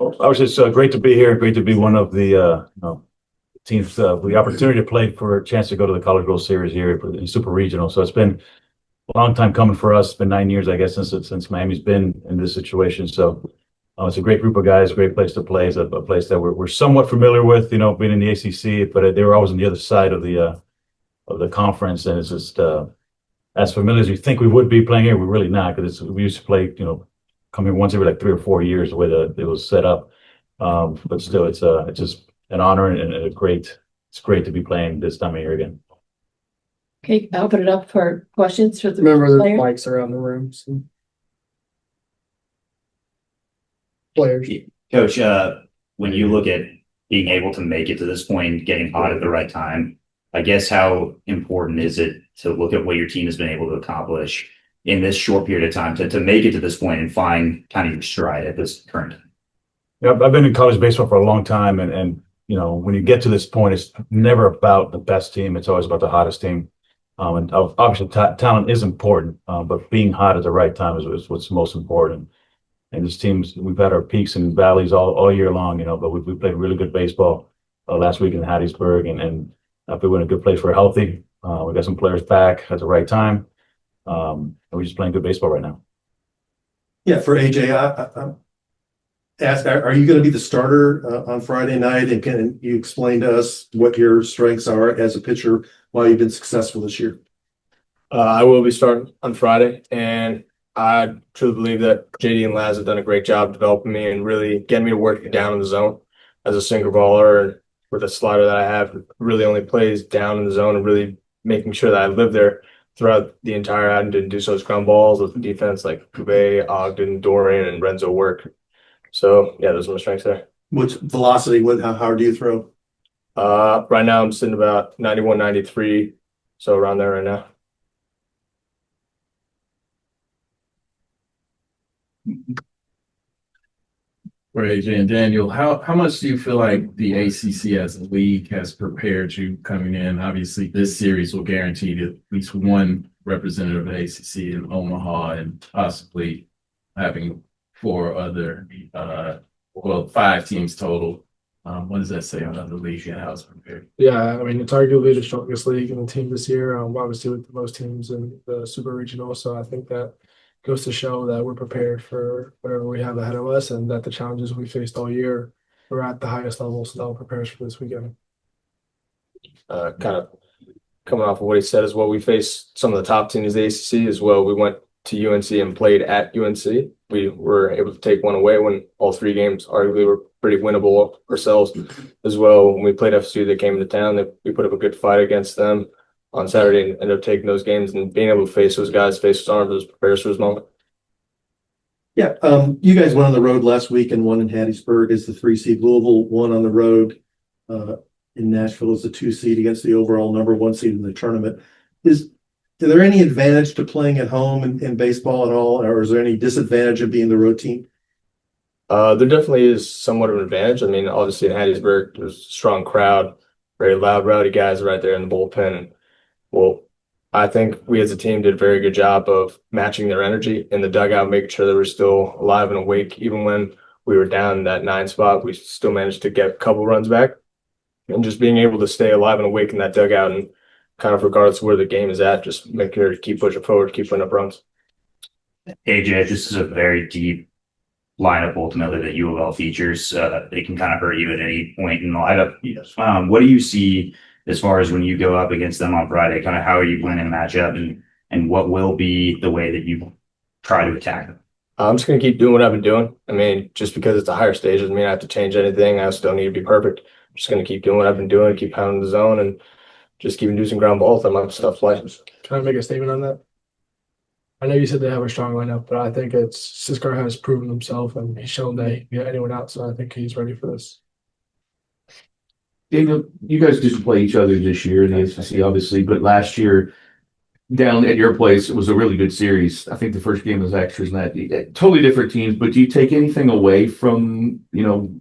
Obviously, it's great to be here. Great to be one of the teams with the opportunity to play for a chance to go to the College World Series here in Super Regional. So it's been a long time coming for us. It's been 9 years, I guess, since Miami's been in this situation. So it's a great group of guys, great place to play. It's a place that we're somewhat familiar with, being in the ACC, but they were always on the other side of the conference, and it's just as familiar as you think we would be playing here. We're really not, because we used to play, come here once every like 3 or 4 years the way that it was set up. But still, it's just an honor and it's great to be playing this time of year again. Okay, I'll open it up for questions for the Remember the player. mics around the room. So. Players. Coach, when you look at being able to make it to this point, getting hot at the right time, I guess how important is it to look at what your team has been able to accomplish in this short period of time to make it to this point and find kind of your stride at this current time? Yeah, I've been in college baseball for a long time, and when you get to this point, it's never about the best team. It's always about the hottest team. And obviously, talent is important, but being hot at the right time is what's most important. And this team's, we've had our peaks and valleys all year long, but we played really good baseball last week in Hattiesburg, and I feel we're in a good place. We're healthy. We got some players back at the right time. And we're just playing good baseball right now. Yeah, for AJ, I ask, are you going to be the starter on Friday night? And can you explain to us what your strengths are as a pitcher, why you've been successful this year? I will be starting on Friday, and I truly believe that JD and Laz have done a great job developing me and really getting me to work down in the zone as a sinker baller. And with a slider that I have, really only plays down in the zone and really making sure that I live there throughout the entire out and didn't do those ground balls with the defense like Cuvet, Ogden, Dorian, and Renzo work. So, yeah, those are my strengths there. What's velocity? How hard do you throw? Right now I'm sitting about 91, 93, so around there right now. For AJ and Daniel, how much do you feel like the ACC as a league has prepared you coming in? Obviously, this series will guarantee at least one representative of the ACC in Omaha, and possibly having 4 other, 5 teams total. What does that say about the league and how it's prepared? Yeah, I mean, it's arguably the strongest league in the team this year. Obviously, with the most teams in the Super Regional. So I think that goes to show that we're prepared for whatever we have ahead of us, and that the challenges we faced all year are at the highest level. So that will prepare us for this weekend. Kind of coming off of what he said as well, we faced some of the top teams in the ACC as well. We went to UNC and played at UNC. We were able to take one away when all 3 games arguably were pretty winnable ourselves as well. When we played FSU, they came into town. We put up a good fight against them on Saturday and ended up taking those games, and being able to face those guys, face those arms, prepares for his moment. Yeah, you guys went on the road last week and won in Hattiesburg as the 3 seed. Louisville won on the road in Nashville as the 2 seed against the overall number 1 seed in the tournament. Is there any advantage to playing at home in baseball at all, or is there any disadvantage of being the road team? There definitely is somewhat of an advantage. I mean, obviously in Hattiesburg, there's a strong crowd, very loud, rowdy guys right there in the bullpen. Well, I think we as a team did a very good job of matching their energy in the dugout, making sure they were still alive and awake. Even when we were down in that 9 spot, we still managed to get a couple runs back. And just being able to stay alive and awake in that dugout, and kind of regardless of where the game is at, just make sure to keep pushing forward, keep putting up runs. AJ, this is a very deep lineup ultimately that U of L features. It can kind of hurt you at any point in the lineup. What do you see as far as when you go up against them on Friday? Kind of how are you planning to match up, and what will be the way that you try to attack them? I'm just going to keep doing what I've been doing. I mean, just because it's a higher stage doesn't mean I have to change anything. I still need to be perfect. I'm just going to keep doing what I've been doing, keep pounding the zone, and just keep inducing ground balls and my stuff fly. Can I make a statement on that? I know you said they have a strong lineup, but I think Ciscar has proven himself, and he's shown that he can get anyone out. So I think he's ready for this. Daniel, you guys just play each other this year in the ACC, obviously, but last year down at your place, it was a really good series. I think the first game was extras and that. Totally different teams, but do you take anything away from,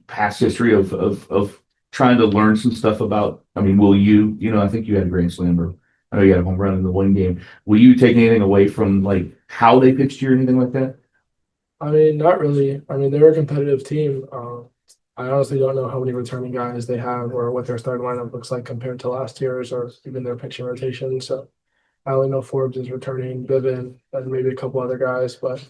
past history of trying to learn some stuff about, I mean, will you, I think you had a grand slam, or I know you had a home run in the one game. Will you take anything away from like how they pitched you or anything like that? I mean, not really. I mean, they were a competitive team. I honestly don't know how many returning guys they have or what their starting lineup looks like compared to last year's or even their pitching rotation. So I only know Forbes is returning, Bivin, and maybe a couple other guys, but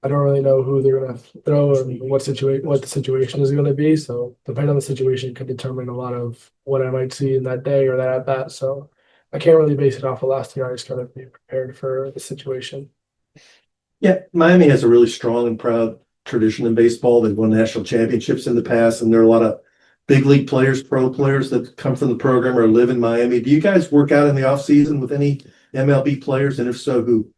I don't really know who they're gonna throw and what the situation is gonna be. So depending on the situation could determine a lot of what I might see in that day or that at bat. So I can't really base it off of last year. I just gotta be prepared for the situation. Yeah, Miami has a really strong and proud tradition in baseball. They've won national championships in the past, and there are a lot of big league players, pro players that come from the program or live in Miami. Do you guys work out in the off season with any MLB players? And if so, who?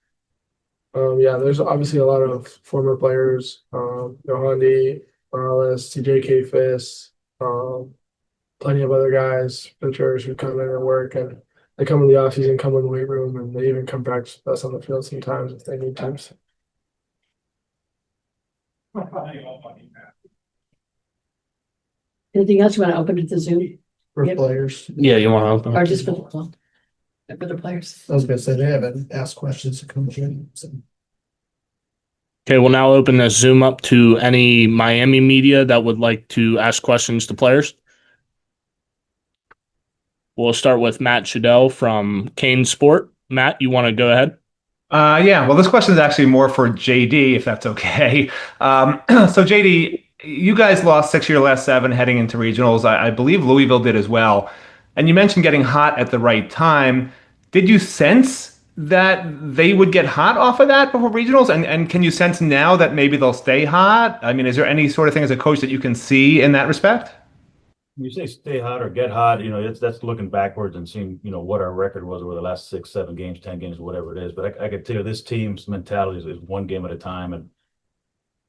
Yeah, there's obviously a lot of former players, Yohandi, Morales, TJ Kfis, plenty of other guys, pitchers who come in and work, and they come in the off season, come in the weight room, and they even come practice with us on the field sometimes if they need to. Anything else you want to open to the Zoom For Yep. players. Yeah, you want to open? or just for the players? I was gonna say they haven't asked questions to come in. So. Okay, we'll now open the Zoom up to any Miami media that would like to ask questions to players. We'll start with Matt Shadell from Kane Sport. Matt, you want to go ahead? Yeah, well, this question is actually more for JD, if that's okay. So JD, you guys lost 6 of your last 7 heading into regionals. I believe Louisville did as well. And you mentioned getting hot at the right time. Did you sense that they would get hot off of that before regionals? And can you sense now that maybe they'll stay hot? I mean, is there any sort of thing as a coach that you can see in that respect? When you say stay hot or get hot, that's looking backwards and seeing, what our record was over the last 6, 7 games, 10 games, whatever it is. But I could tell you this team's mentality is one game at a time. And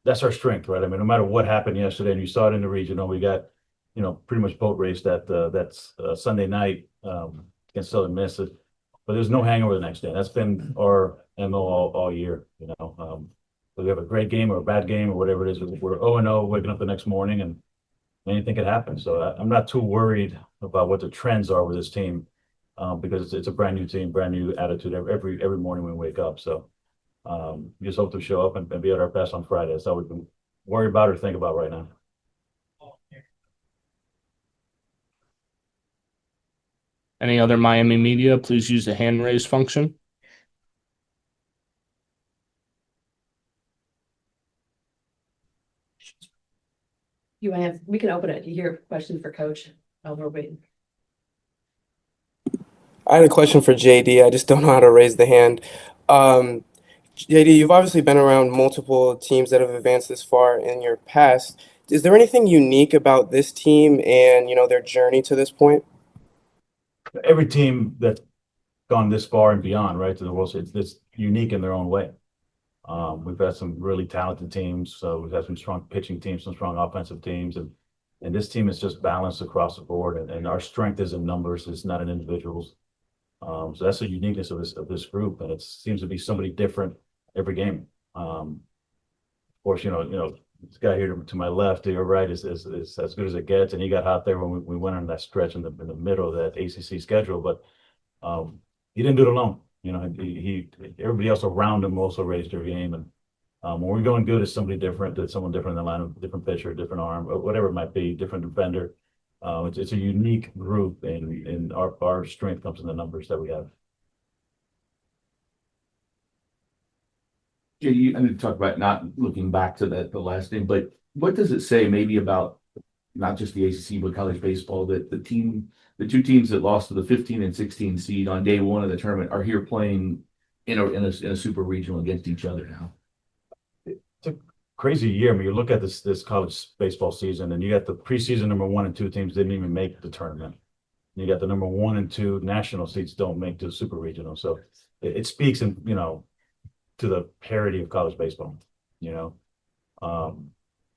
that's our strength, right? I mean, no matter what happened yesterday, and you saw it in the regional, we got, pretty much boat raced that's Sunday night against Southern Miss. But there's no hangover the next day. That's been our MO all year, So we have a great game or a bad game or whatever it is. We're 0-0 waking up the next morning and anything could happen. So I'm not too worried about what the trends are with this team because it's a brand new team, brand new attitude every morning when we wake up. So we just hope to show up and be at our best on Friday. That's all we can worry about or think about right now. Any other Miami media, please use the hand raise function. We can open it. You hear a question for Coach while we're waiting. I had a question for JD. I just don't know how to raise the hand. JD, you've obviously been around multiple teams that have advanced this far in your past. Is there anything unique about this team and, their journey to this point? Every team that's gone this far and beyond, right, to the World Series, it's unique in their own way. We've had some really talented teams. So we've had some strong pitching teams, some strong offensive teams, and this team is just balanced across the board. And our strength is in numbers; it's not in individuals. So that's the uniqueness of this group, and it seems to be somebody different every game. Of course, this guy here to my left, to your right, is as good as it gets, and he got hot there when we went on that stretch in the middle of that ACC schedule. But he didn't do it alone. He everybody else around him also raised their game, and when we're going good, it's somebody different. It's someone different in the lineup, different pitcher, different arm, whatever it might be, different defender. It's a unique group, and our strength comes in the numbers that we have. JD, I'm going to talk about not looking back to the last thing, but what does it say maybe about not just the ACC but college baseball that the 2 teams that lost to the 15 and 16 seed on day 1 of the tournament are here playing in a super regional against each other now? It's a crazy year. I mean, you look at this college baseball season, and you got the preseason number 1 and 2 teams didn't even make the tournament. You got the number 1 and 2 national seeds don't make the super regional. So it speaks to the parity of college baseball.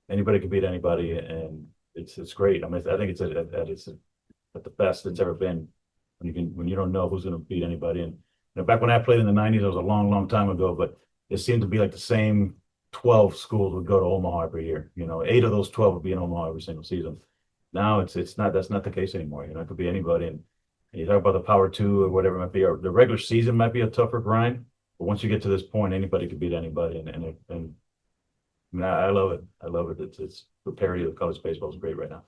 Anybody can beat anybody, and it's great. I mean, I think it's at the best it's ever been when you don't know who's going to beat anybody. And back when I played in the 90s, it was a long, long time ago, but it seemed to be like the same 12 schools would go to Omaha every year. 8 of those 12 would be in Omaha every single season. Now that's not the case anymore. It could be anybody. And you talk about the Power 2 or whatever it might be, or the regular season might be a tougher grind. But once you get to this point, anybody could beat anybody, and I mean, I love it. I love it. It's the parity of college baseball is great right now.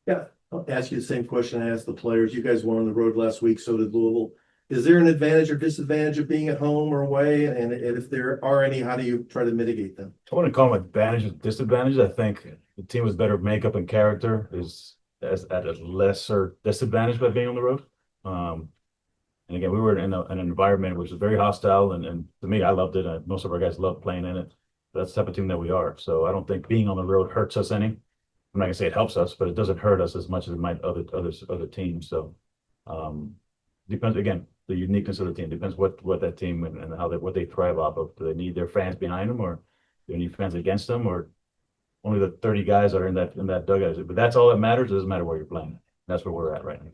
Yeah, I'll ask you the same question I asked the players. You guys were on the road last week, so did Louisville. Is there an advantage or disadvantage of being at home or away? And if there are any, how do you try to mitigate them? I wouldn't call them advantages, disadvantages. I think the team with better makeup and character is at a lesser disadvantage by being on the road. And again, we were in an environment which was very hostile, and to me, I loved it. Most of our guys love playing in it. That's the type of team that we are. So I don't think being on the road hurts us any. I'm not gonna say it helps us, but it doesn't hurt us as much as it might other teams. So depends again, the uniqueness of the team depends what that team and how what they thrive off of. Do they need their fans behind them, or do they need fans against them, or only the 30 guys are in that dugout? But that's all that matters. It doesn't matter where you're playing. That's where we're at right now.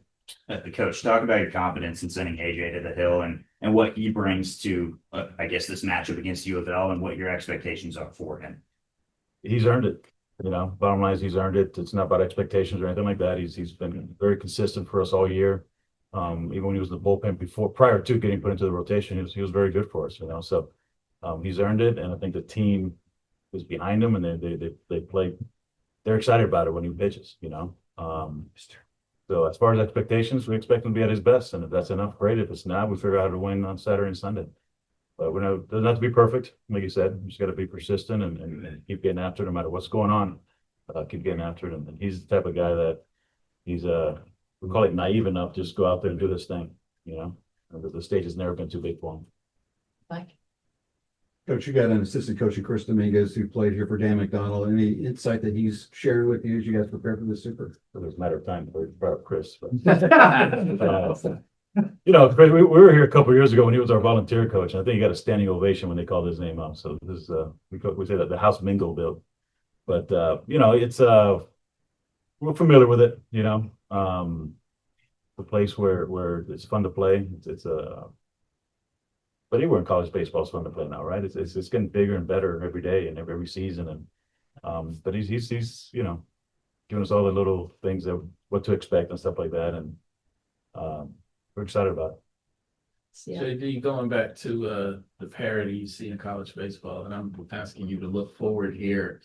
Coach, talk about your confidence in sending AJ to the hill and what he brings to, I guess, this matchup against U of L and what your expectations are for him. He's earned it. Bottom line is he's earned it. It's not about expectations or anything like that. He's been very consistent for us all year. Even when he was in the bullpen prior to getting put into the rotation, he was very good for us. So he's earned it, and I think the team is behind him, and they play. They're excited about it when he pitches. So as far as expectations, we expect him to be at his best, and if that's enough, great. If it's not, we figure out how to win on Saturday and Sunday. But it doesn't have to be perfect, like you said. You just got to be persistent and keep getting after it, no matter what's going on. Keep getting after it, and he's the type of guy that he's we call it naive enough, just go out there and do this thing. The stage has never been too big for him. Mike? Coach, you got an assistant coach, Chris Dominguez, who played here for Dan McDonald. Any insight that he's shared with you as you guys prepare for the Super? It was a matter of time before he brought up Chris. But, Chris, we were here a couple of years ago when he was our volunteer coach, and I think he got a standing ovation when they called his name out. So this we say that the house mingle built. But it's we're familiar with it. The place where it's fun to play. But anywhere in college baseball is fun to play now, right? It's getting bigger and better every day and every season, and but he's giving us all the little things that what to expect and stuff like that, and we're excited about it. Yeah. JD, going back to the parity you see in college baseball, and I'm asking you to look forward here.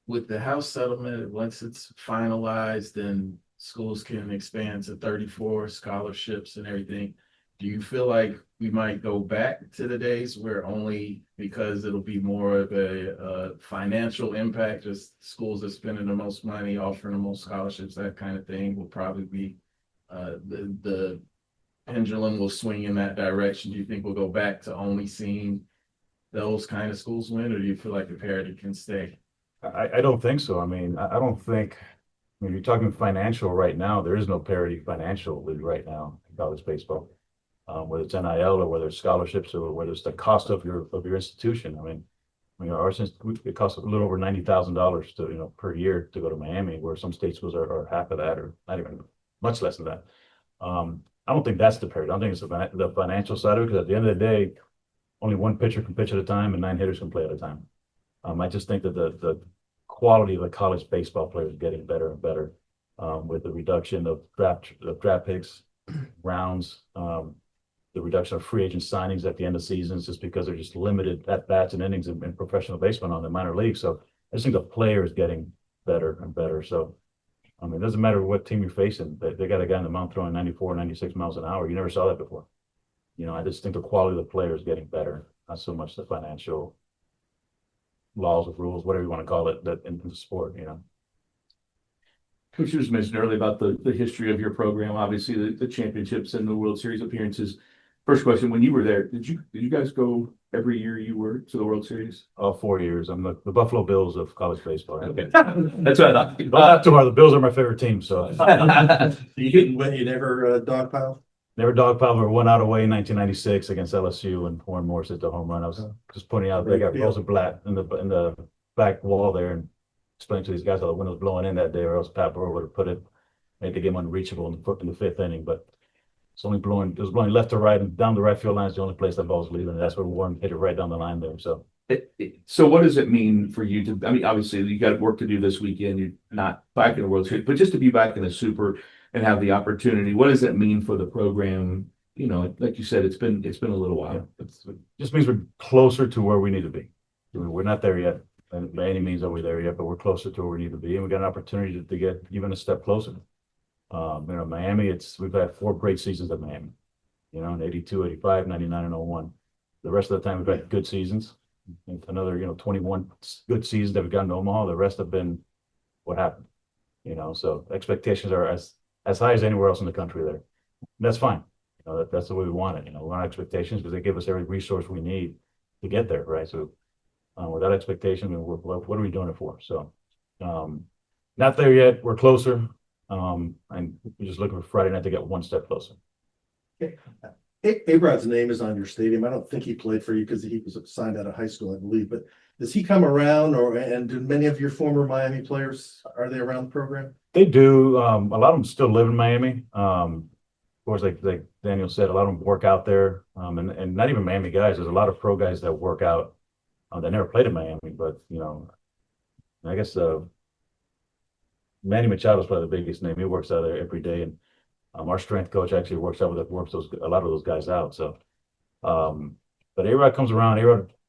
With the House settlement, once it's finalized, then schools can expand to 34 scholarships and everything. Do you feel like we might go back to the days where only because it'll be more of a financial impact, just schools that spending the most money, offering the most scholarships, that kind of thing will probably be the pendulum will swing in that direction? Do you think we'll go back to only seeing those kind of schools win, or do you feel like the parity can stay? I don't think so. I mean, I don't think. I mean, you're talking financial right now. There is no parity financially right now in college baseball. Whether it's NIL or whether it's scholarships or whether it's the cost of your institution. I mean, it costs a little over $90,000 to per year to go to Miami, where some state schools are half of that, or not even much less than that. I don't think that's the parity. I don't think it's the financial side of it, because at the end of the day, only one pitcher can pitch at a time and 9 hitters can play at a time. I just think that the quality of the college baseball players is getting better and better with the reduction of draft picks, rounds. The reduction of free agent signings at the end of seasons, just because they're just limited at bats and innings in professional baseball on the minor league. So I just think the player is getting better and better. So, I mean, it doesn't matter what team you're facing. They got a guy in the mound throwing 94, 96 miles an hour. You never saw that before. I just think the quality of the player is getting better, not so much the financial laws of rules, whatever you want to call it, that in the sport. Coach, you just mentioned earlier about the history of your program, obviously the championships and the World Series appearances. First question, when you were there, did you guys go every year you were to the World Series? All 4 years. I'm the Buffalo Bills of college baseball. Okay. That's what I thought. Not too hard. The Bills are my favorite team. So You didn't win. You never dogpile. never dogpiled. We were 1 out away in 1996 against LSU, and Warren Morris hit the home run. I was just pointing out they got Rosenblatt in the back wall there, and explaining to these guys how the wind was blowing in that day, or else Pat Burrow would have put it, made the game unreachable in the 5th inning. But it was blowing left to right, and down the right field line is the only place that ball was leaving. And that's where Warren hit it right down the line there. So So what does it mean for you to, I mean, obviously you got work to do this weekend. You're not back in the World Series, but just to be back in the Super and have the opportunity, what does it mean for the program? Like you said, it's been a little while. It just means we're closer to where we need to be. We're not there yet. And by any means are we there yet, but we're closer to where we need to be, and we got an opportunity to get even a step closer. Miami, we've had 4 great seasons at Miami, in 82, 85, 99, and 01. The rest of the time we've had good seasons. Another, 21 good seasons that we've gotten to Omaha. The rest have been what happened, so expectations are as high as anywhere else in the country there. And that's fine. That's the way we want it. We want expectations because they give us every resource we need to get there, right? So without expectation, what are we doing it for? So not there yet. We're closer. And we're just looking for Friday night to get one step closer. A-Rod's name is on your stadium. I don't think he played for you because he was signed out of high school, I believe. But does he come around, and do many of your former Miami players, are they around the program? They do. A lot of them still live in Miami. Of course, like Daniel said, a lot of them work out there. And not even Miami guys. There's a lot of pro guys that work out that never played in Miami. But, I guess Manny Machado is probably the biggest name. He works out there every day. And our strength coach actually works a lot of those guys out. So, but A-Rod comes around.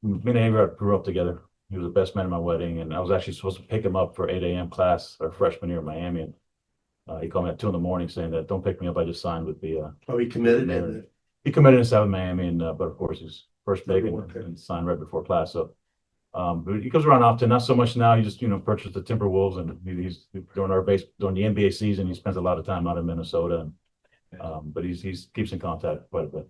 Me and A-Rod grew up together. He was the best man at my wedding, and I was actually supposed to pick him up for 8 a.m. class our freshman year in Miami. And he called me at 2 a.m. saying that don't pick me up. I just signed with the. He committed. He committed in South Miami, and but of course he's first pick and signed right before class. So. But he comes around often, not so much now. He just, purchased the Timberwolves, and he's during the NBA season. He spends a lot of time out in Minnesota, and but he keeps in contact quite a bit.